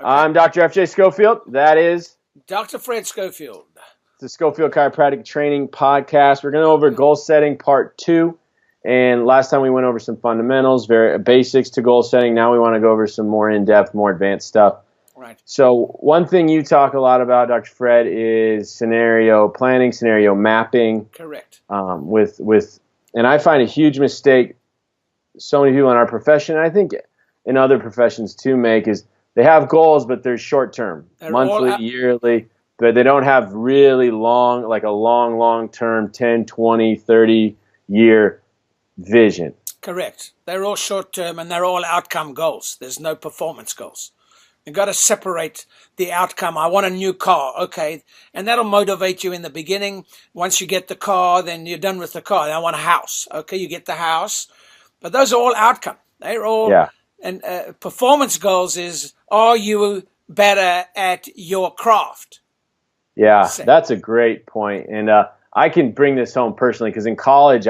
I'm Dr. F.J. Schofield. That is Dr. Fred Schofield. the Schofield Chiropractic Training Podcast. We're going to go over goal setting part 2. And last time we went over some fundamentals, very basics to goal setting. Now we want to go over some more in-depth, more advanced stuff. Right. So one thing you talk a lot about, Dr. Fred, is scenario planning, scenario mapping. Correct. And I find a huge mistake so many people in our profession, and I think in other professions too, make is they have goals, but they're short-term, monthly, yearly, but they don't have really long, like a long-term 10, 20, 30-year vision. Correct. They're all short-term and they're all outcome goals. There's no performance goals. You've got to separate the outcome. I want a new car. Okay. And that'll motivate you in the beginning. Once you get the car, then you're done with the car. I want a house. Okay. You get the house. But those are all outcome. They're all, and performance goals is, are you better at your craft? Yeah, that's a great point. And I can bring this home personally because in college,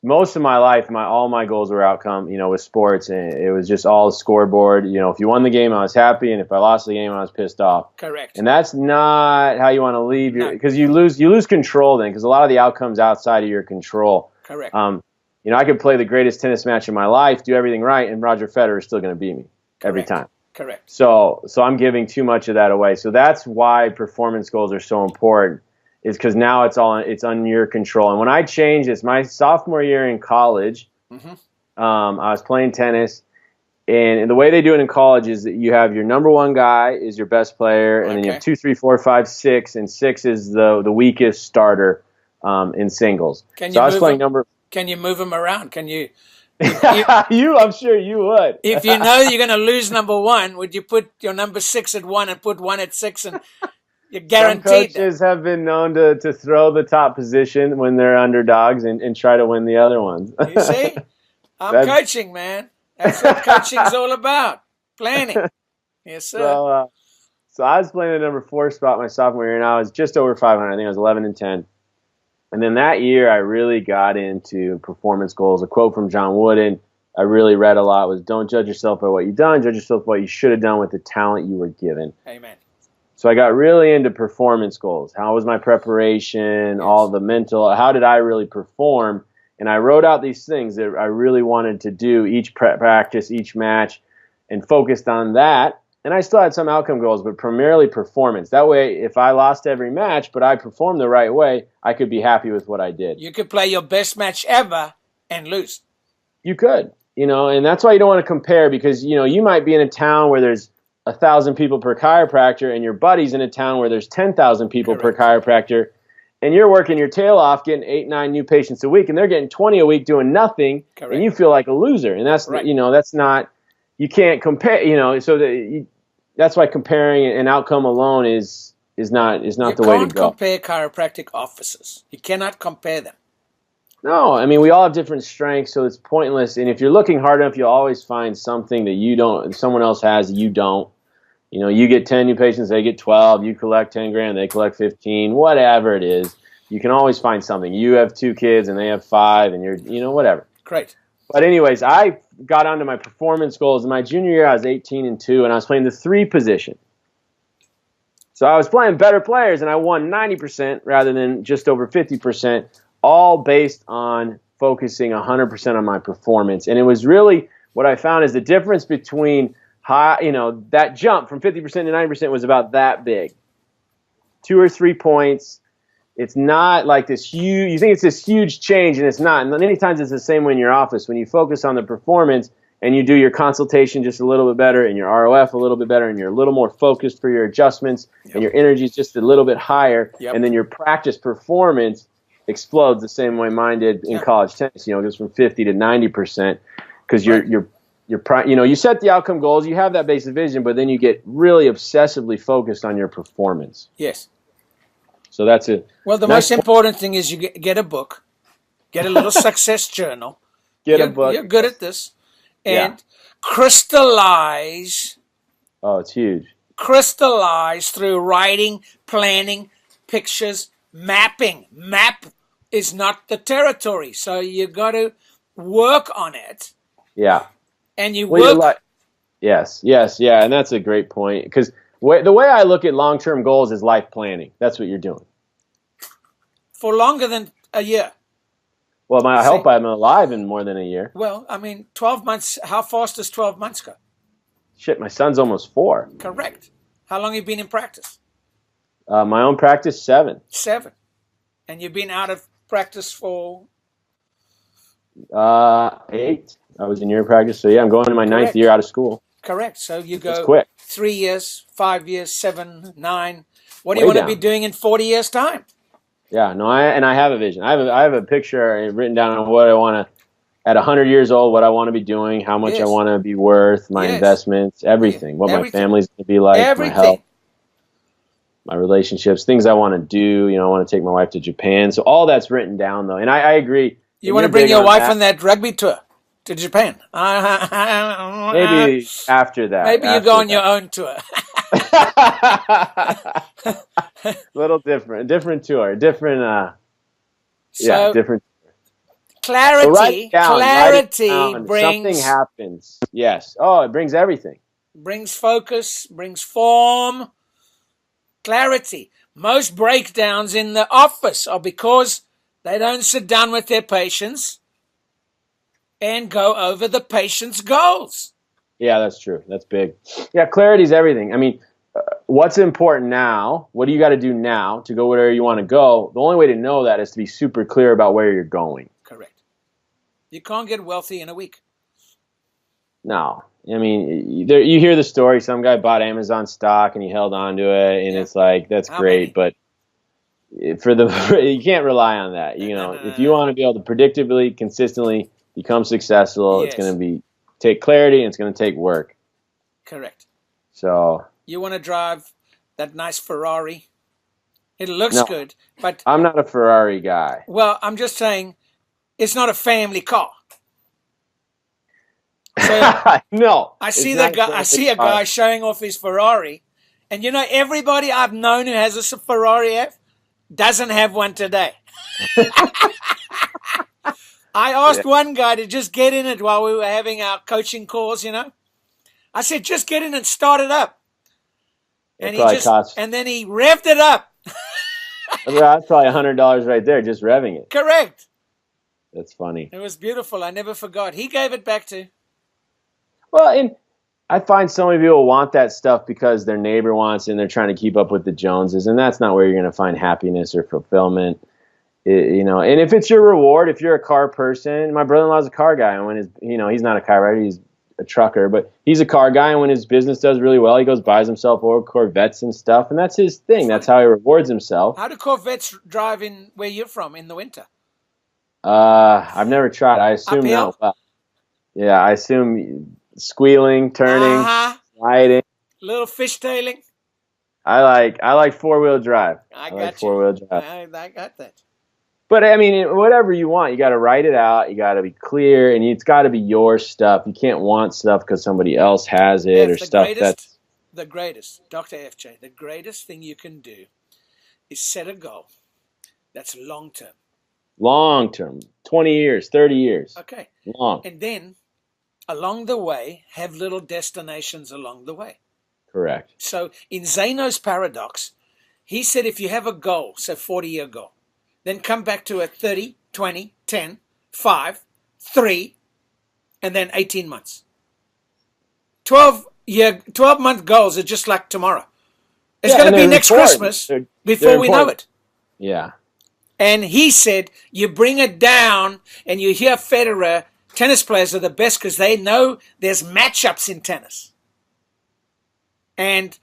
most of my life, all my goals were outcome, with sports, and it was just all scoreboard. If you won the game, I was happy, and if I lost the game, I was pissed off. Correct. And that's not how you want to leave because you lose control then, because a lot of the outcomes outside of your control. Correct. I could play the greatest tennis match of my life, do everything right, and Roger Federer is still going to beat me every time. Correct. So I'm giving too much of that away. So that's why performance goals are so important. Is because now it's on your control. And when I changed this, my sophomore year in college, I was playing tennis, and the way they do it in college is that you have your number one guy is your best player, and then you have 2, 3, 4, 5, 6, and 6 is the weakest starter in singles. Can you move them around? Can you? I'm sure you would. If you know you're going to lose number 1, would you put your number 6 at 1 and put 1 at 6 and you're guaranteed? Some coaches have been known to throw the top position when they're underdogs and try to win the other ones. You see? I'm coaching, man. That's what coaching's all about. Planning. Yes, sir. So I was playing the number 4 spot my sophomore year, and I was just over 500. I think I was 11-10. And then that year, I really got into performance goals. A quote from John Wooden I really read a lot was, don't judge yourself by what you've done, judge yourself by what you should have done with the talent you were given. Amen. So I got really into performance goals. How was my preparation, all the mental, how did I really perform? And I wrote out these things that I really wanted to do each practice, each match, and focused on that. And I still had some outcome goals, but primarily performance. That way, if I lost every match, but I performed the right way, I could be happy with what I did. You could play your best match ever and lose. You could, and that's why you don't want to compare, because, you might be in a town where there's 1,000 people per chiropractor, and your buddy's in a town where there's 10,000 people per chiropractor, and you're working your tail off getting 8, 9 new patients a week, and they're getting 20 a week doing nothing, and you feel like a loser. And that's, that's not, you can't compare, that's why comparing an outcome alone is not the way to go. You can't compare chiropractic offices. You cannot compare them. No, I mean, we all have different strengths, so it's pointless. And if you're looking hard enough, you'll always find something that someone else has, you don't. You get 10 new patients, they get 12, you collect 10 grand, they collect 15, whatever it is. You can always find something. You have 2 kids and they have 5, and you're, whatever. Great. But anyways, I got onto my performance goals. In my junior year, I was 18-2, and I was playing the 3 position. So I was playing better players, and I won 90% rather than just over 50%, all based on focusing 100% on my performance. And it was really, what I found is the difference between that jump from 50% to 90% was about that big. 2 or 3 points. It's not like this huge, you think it's this huge change, and it's not. And many times it's the same way in your office. When you focus on the performance and you do your consultation just a little bit better, and your ROF a little bit better, and you're a little more focused for your adjustments, and your energy is just a little bit higher, and then your practice performance explodes the same way mine did in college tennis. It goes from 50 to 90%, because you set the outcome goals, you have that basic vision, but then you get really obsessively focused on your performance. Yes. So that's it. Well, the most important thing is you get a book, get a little success journal. A book. You're good at this. And crystallize. Oh, it's huge. Crystallize through writing, planning, pictures, mapping. Map is not the territory. So you got to work on it. Yeah. And you work. Yes, yes, yeah, and that's a great point because the way I look at long-term goals is life planning. That's what you're doing. For longer than a year. Well, I hope I'm alive in more than a year. Well, I mean, 12 months, how fast does 12 months go? Shit, my son's almost 4. Correct. How long have you been in practice? My own practice, 7. 7. And you've been out of practice for? 8. I was in your practice, so yeah, I'm going to my 9th year out of school. Correct. So you go That's quick. 3 years, 5 years, 7, 9. What do you want to be doing in 40 years' time? Yeah, no, I have a vision. I have a picture written down on what I want to, at 100 years old, what I want to be doing, how much I want to be worth, my investments, everything, what my family's going to be like, my health, my relationships, things I want to do. You know, I want to take my wife to Japan. So all that's written down, though. And I agree. You want to bring your wife on that rugby tour to Japan? Maybe after that. Maybe you go on your own tour. Little different tour, different. Different. Clarity brings something happens. Yes. Oh, it brings everything. Brings focus, brings form, clarity. Most breakdowns in the office are because they don't sit down with their patients and go over the patient's goals. Yeah, that's true. That's big. Yeah, clarity is everything. I mean, what's important now? What do you got to do now to go where you want to go? The only way to know that is to be super clear about where you're going. Correct. You can't get wealthy in a week. No. I mean, you hear the story. Some guy bought Amazon stock and he held on to it, and it's like, that's great, but you can't rely on that. If you want to be able to predictably, consistently become successful, it's going to take clarity and it's going to take work. Correct. So you want to drive that nice Ferrari. It looks good, but I'm not a Ferrari guy. Well, I'm just saying it's not a family car. So no. I see a guy showing off his Ferrari, and everybody I've known who has a Ferrari doesn't have one today. I asked one guy to just get in it while we were having our coaching calls, I said, just get in and start it up. And and then he revved it up. That's probably $100 right there, just revving it. Correct. That's funny. It was beautiful. I never forgot. He gave it back to. Well, and I find so many people want that stuff because their neighbor wants it and they're trying to keep up with the Joneses, and that's not where you're going to find happiness or fulfillment. And if it's your reward, if you're a car person, my brother-in-law's a car guy, and when he's not a car rider, he's a trucker, but he's a car guy, and when his business does really well, he buys himself old Corvettes and stuff, and that's his thing. That's how he rewards himself. How do Corvettes drive in where you're from in the winter? I've never tried. I assume not. Well, yeah, I assume squealing, turning, sliding, little fishtailing. I like 4-wheel drive. I got 4-wheel drive. I got that. But I mean, whatever you want, you got to write it out. You got to be clear, and it's got to be your stuff. You can't want stuff because somebody else has it or stuff that's the greatest. Dr. FJ, the greatest thing you can do is set a goal that's long term. Long term, 20 years, 30 years. Okay. Long. And then along the way, have little destinations along the way. Correct. So in Zeno's paradox, he said if you have a goal, say 40-year goal, then come back to a 30, 20, 10, 5, 3, and then 18 months. 12-month goals are just like tomorrow. It's going to be next Christmas before we know it. Yeah. And he said you bring it down, and you hear Federer, tennis players are the best because they know there's matchups in tennis. And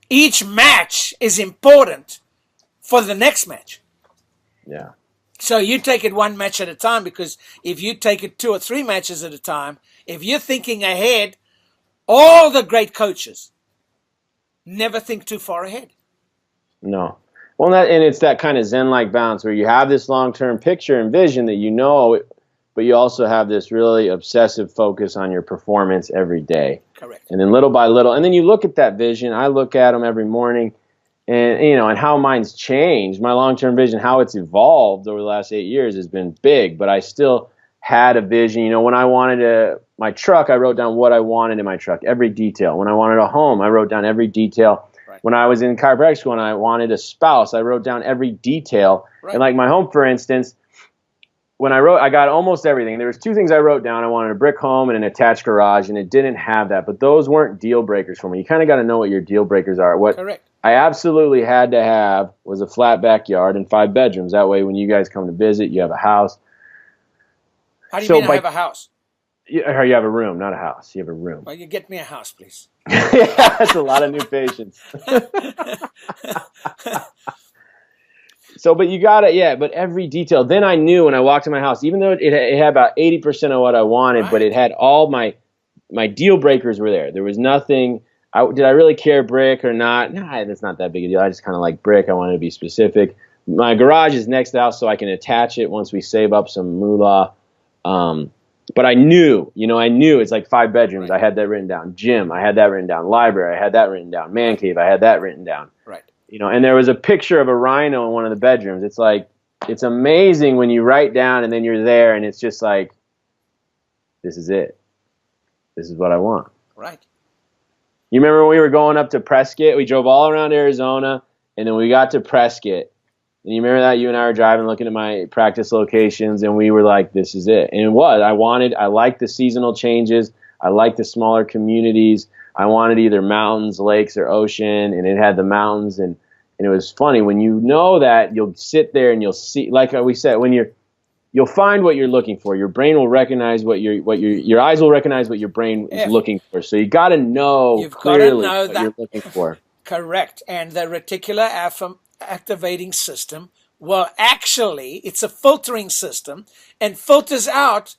each match is important for the next match. Yeah. So you take it one match at a time, because if you take it 2 or 3 matches at a time, if you're thinking ahead, all the great coaches never think too far ahead. No. Well, and it's that kind of Zen-like balance where you have this long-term picture and vision that but you also have this really obsessive focus on your performance every day. Correct. And then little by little, and then you look at that vision. I look at them every morning. And, and how mine's changed, my long-term vision, how it's evolved over the last 8 years has been big, but I still had a vision. When I wanted to my truck, I wrote down what I wanted in my truck, every detail. When I wanted a home, I wrote down every detail. Right. When I was in chiropractic school and I wanted a spouse, I wrote down every detail. Right. And like my home, for instance, when I got almost everything. There was 2 things I wrote down. I wanted a brick home and an attached garage, and it didn't have that. But those weren't deal breakers for me. You kind of got to know what your deal breakers are. What Correct. I absolutely had to have was a flat backyard and 5 bedrooms. That way, when you guys come to visit, you have a house. How do you mean I have a house? You have a room, not a house. You have a room. Well, you get me a house, please. Yeah, that's a lot of new patients. So, but you got it, but every detail. Then I knew when I walked in my house, even though it had about 80% of what I wanted, right. but it had all my deal breakers were there. There was nothing. Did I really care brick or not? Nah, that's not that big a deal. I just kind of like brick. I wanted to be specific. My garage is next to the house, so I can attach it once we save up some moolah. But I knew it's like 5 bedrooms. Right. I had that written down. Gym, I had that written down. Library, I had that written down. Man cave, I had that written down. Right. And there was a picture of a rhino in one of the bedrooms. It's like, it's amazing when you write down and then you're there and it's just like, this is it. This is what I want. Right. You remember when we were going up to Prescott? We drove all around Arizona and then we got to Prescott. And you remember that? You and I were driving, looking at my practice locations, and we were like, this is it. And it was. I liked the seasonal changes. I liked the smaller communities. I wanted either mountains, lakes, or ocean, and it had the mountains. And it was funny. When you know that, you'll sit there and you'll see, like we said, you'll find what you're looking for. Your brain will recognize your eyes will recognize what your brain is looking for. So you got to know clearly what you're looking for. Correct. And the reticular activating system, well, actually, it's a filtering system and filters out.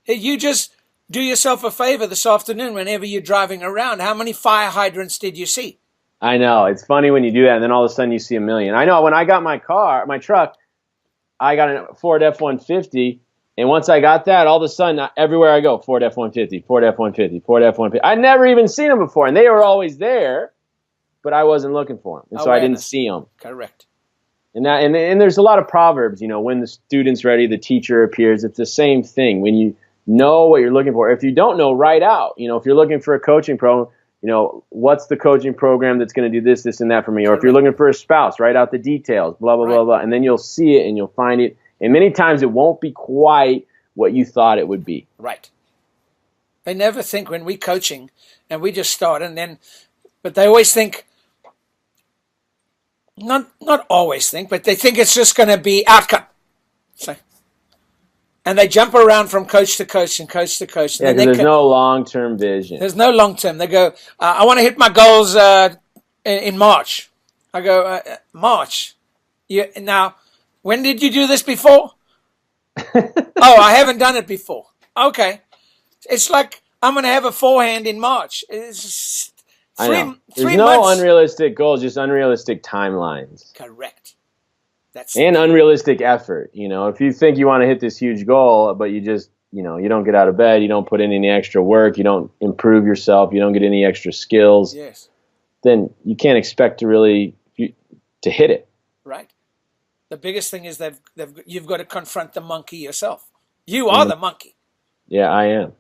You just do yourself a favor this afternoon whenever you're driving around. How many fire hydrants did you see? I know. It's funny when you do that, and then all of a sudden you see a million. I know. When I got my truck, I got a Ford F-150, and once I got that, all of a sudden, everywhere I go, Ford F-150, Ford F-150, Ford F-150. I'd never even seen them before, and they were always there, but I wasn't looking for them, and so I didn't see them. Correct. And there's a lot of proverbs, when the student's ready, the teacher appears. It's the same thing. When you know what you're looking for. If you don't know, write out. If you're looking for a coaching program, what's the coaching program that's going to do this, this, and that for me? Or if you're looking for a spouse, write out the details, blah, blah, blah, blah. And then you'll see it and you'll find it. And many times it won't be quite what you thought it would be. Right. They never think when we're coaching and we just start but they always think, not always think, but they think it's just going to be outcome. So, and they jump around from coach to coach and coach to coach. Yeah, because there's no long-term vision. There's no long-term. They go, I want to hit my goals in March. I go, March? Now, when did you do this before? Oh, I haven't done it before. Okay. It's like I'm going to have a forehand in March. It's three There's no unrealistic goals, just unrealistic timelines. Correct. And unrealistic effort. If you think you want to hit this huge goal, but you just, you don't get out of bed, you don't put in any extra work, you don't improve yourself, you don't get any extra skills, yes, then you can't expect to really to hit it. Right. The biggest thing is that you've got to confront the monkey yourself. You are the monkey. Yeah, I am.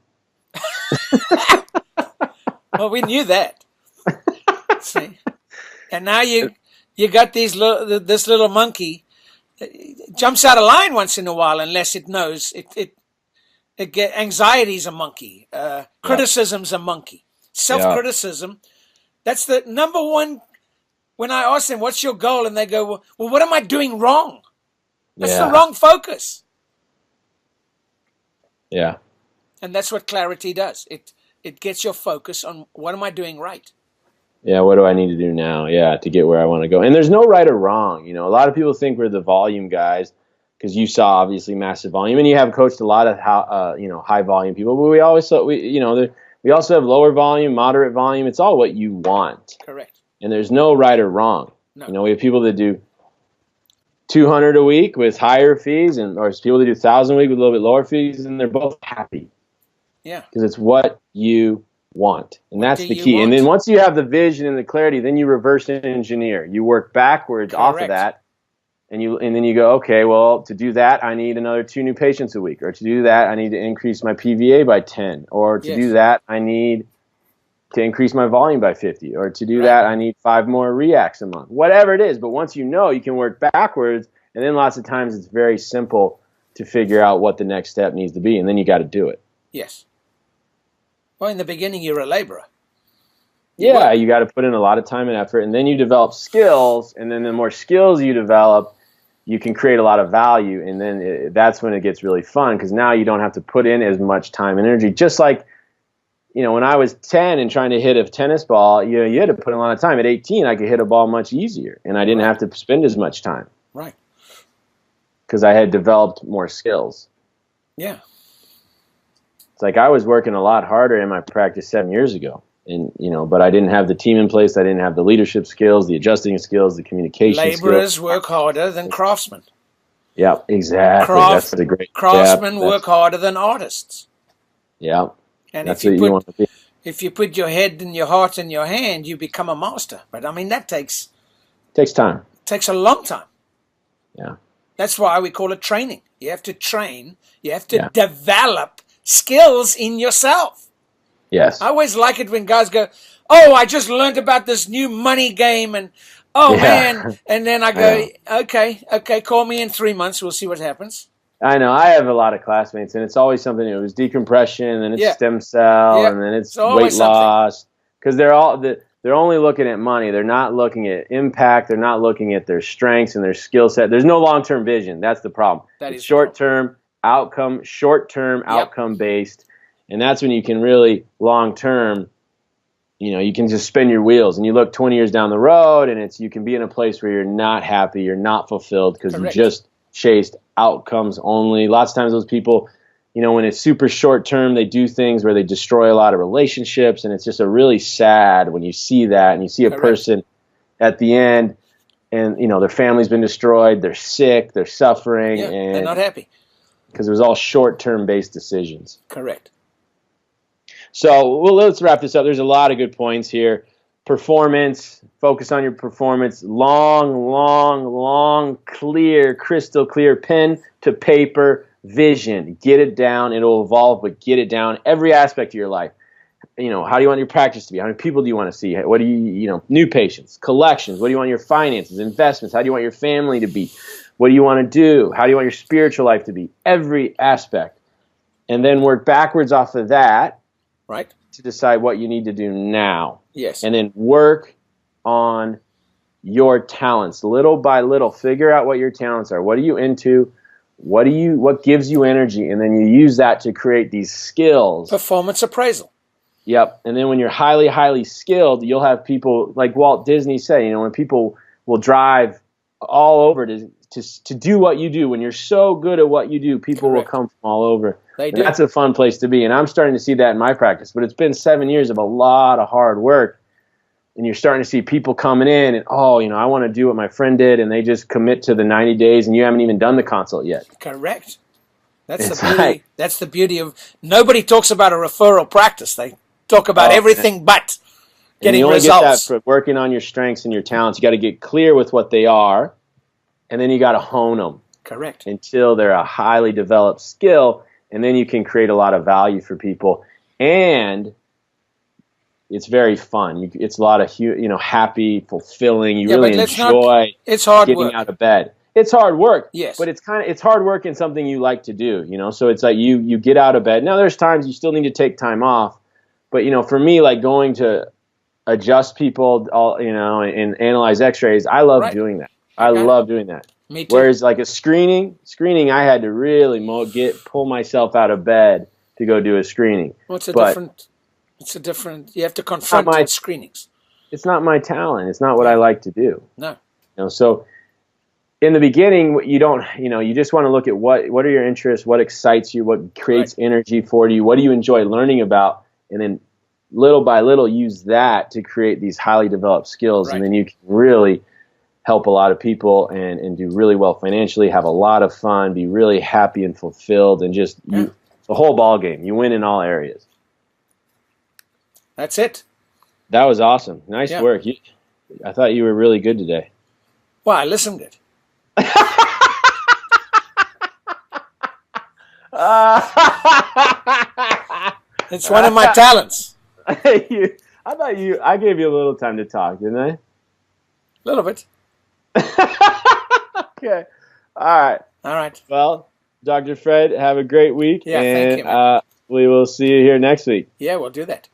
Well, we knew that. See? And now you got this little monkey. It jumps out of line once in a while unless it knows anxiety's a monkey. Criticism's a monkey. Self-criticism. That's the number one. When I ask them, what's your goal? And they go, well, what am I doing wrong? That's the wrong focus. Yeah. And that's what clarity does. It gets your focus on what am I doing right? Yeah, what do I need to do now? Yeah, to get where I want to go. And there's no right or wrong. A lot of people think we're the volume guys because you saw obviously massive volume, and you have coached a lot of high volume people. But we also have lower volume, moderate volume. It's all what you want. Correct. And there's no right or wrong. No. We have people that do 200 a week with higher fees, or people that do 1,000 a week with a little bit lower fees, and they're both happy. Yeah. Because it's what you want. And that's the key. And then once you have the vision and the clarity, then you reverse engineer. You work backwards off of that And then you go, okay, well, to do that, I need another 2 new patients a week, or to do that, I need to increase my PVA by 10, or to do that, I need to increase my volume by 50, or to do that, I need 5 more reacts a month, whatever it is. But once you know, you can work backwards, and then lots of times it's very simple to figure out what the next step needs to be, and then you got to do it. Yes. Well, in the beginning, you're a laborer. You got to put in a lot of time and effort, and then you develop skills, and then the more skills you develop, you can create a lot of value, and then that's when it gets really fun, because now you don't have to put in as much time and energy. Just like, when I was 10 and trying to hit a tennis ball, you had to put in a lot of time. At 18, I could hit a ball much easier, and I didn't have to spend as much time. Right. Because I had developed more skills. Yeah. It's like I was working a lot harder in my practice 7 years ago. And, but I didn't have the team in place. I didn't have the leadership skills, the adjusting skills, the communication skills. Laborers work harder than craftsmen. Yeah, exactly. That's a great craftsmen work harder than artists. Yeah. And that's what you want to be. If you put your head and your heart in your hand, you become a master. But I mean, that takes time. Takes a long time. Yeah. That's why we call it training. You have to train. You have to develop skills in yourself. Yes. I always like it when guys go, "Oh, I just learned about this new money game," and man, and then I go, "Okay, call me in 3 months. We'll see what happens." I know. I have a lot of classmates, and it's always something new. It was decompression, and it's stem cell, and then it's weight loss. Because they're only looking at money. They're not looking at impact. They're not looking at their strengths and their skill set. There's no long-term vision. That's the problem. It's short-term outcome based. And that's when you can really long-term, you can just spin your wheels, and you look 20 years down the road, and you can be in a place where you're not happy, you're not fulfilled, because you just chased outcomes only. Lots of times those people, when it's super short-term, they do things where they destroy a lot of relationships, and it's just really sad when you see that, and you see a person at the end, and their family's been destroyed, they're sick, they're suffering, and they're not happy. Because it was all short-term based decisions. Correct. So let's wrap this up. There's a lot of good points here. Performance, focus on your performance. Long, clear, crystal clear pen to paper vision. Get it down. It'll evolve, but get it down. Every aspect of your life. How do you want your practice to be? How many people do you want to see? What do new patients, collections? What do you want your finances, investments? How do you want your family to be? What do you want to do? How do you want your spiritual life to be? Every aspect. And then work backwards off of that. Right. To decide what you need to do now. Yes. And then work on your talents little by little. Figure out what your talents are. What are you into? What gives you energy? And then you use that to create these skills. Performance appraisal. Yep. And then when you're highly, highly skilled, you'll have people like Walt Disney say, when people will drive all over to do what you do. When you're so good at what you do, people will come from all over. They do. And that's a fun place to be. And I'm starting to see that in my practice. But it's been 7 years of a lot of hard work. And you're starting to see people coming in and, I want to do what my friend did. And they just commit to the 90 days and you haven't even done the consult yet. Correct. That's the beauty. That's the beauty of, nobody talks about a referral practice. They talk about everything but getting results. You only get that for working on your strengths and your talents. You got to get clear with what they are. And then you got to hone them. Correct. Until they're a highly developed skill. And then you can create a lot of value for people. And it's very fun. It's a lot of, happy, fulfilling. You really enjoy getting out of bed. It's hard work. Yes. But it's hard work in something you like to do, So it's like you get out of bed. Now there's times you still need to take time off. But, for me, like going to adjust people, and analyze x-rays, I love doing that. I love doing that. Me too. Whereas like a screening, I had to really pull myself out of bed to go do a screening. Well, it's a different, you have to confront screenings. It's not my talent. It's not what I like to do. No. So in the beginning, you don't, you just want to look at what are your interests, what excites you, what creates energy for you, what do you enjoy learning about, and then little by little use that to create these highly developed skills. And then you can really help a lot of people and do really well financially, have a lot of fun, be really happy and fulfilled, and just the whole ball game. You win in all areas. That's it. That was awesome. Nice work. I thought you were really good today. Well, I listened good. It's one of my talents. I gave you a little time to talk, didn't I? A little bit. Okay. All right. Well, Dr. Fred, have a great week. Yeah, and, thank you, man. We will see you here next week. Yeah, we'll do that.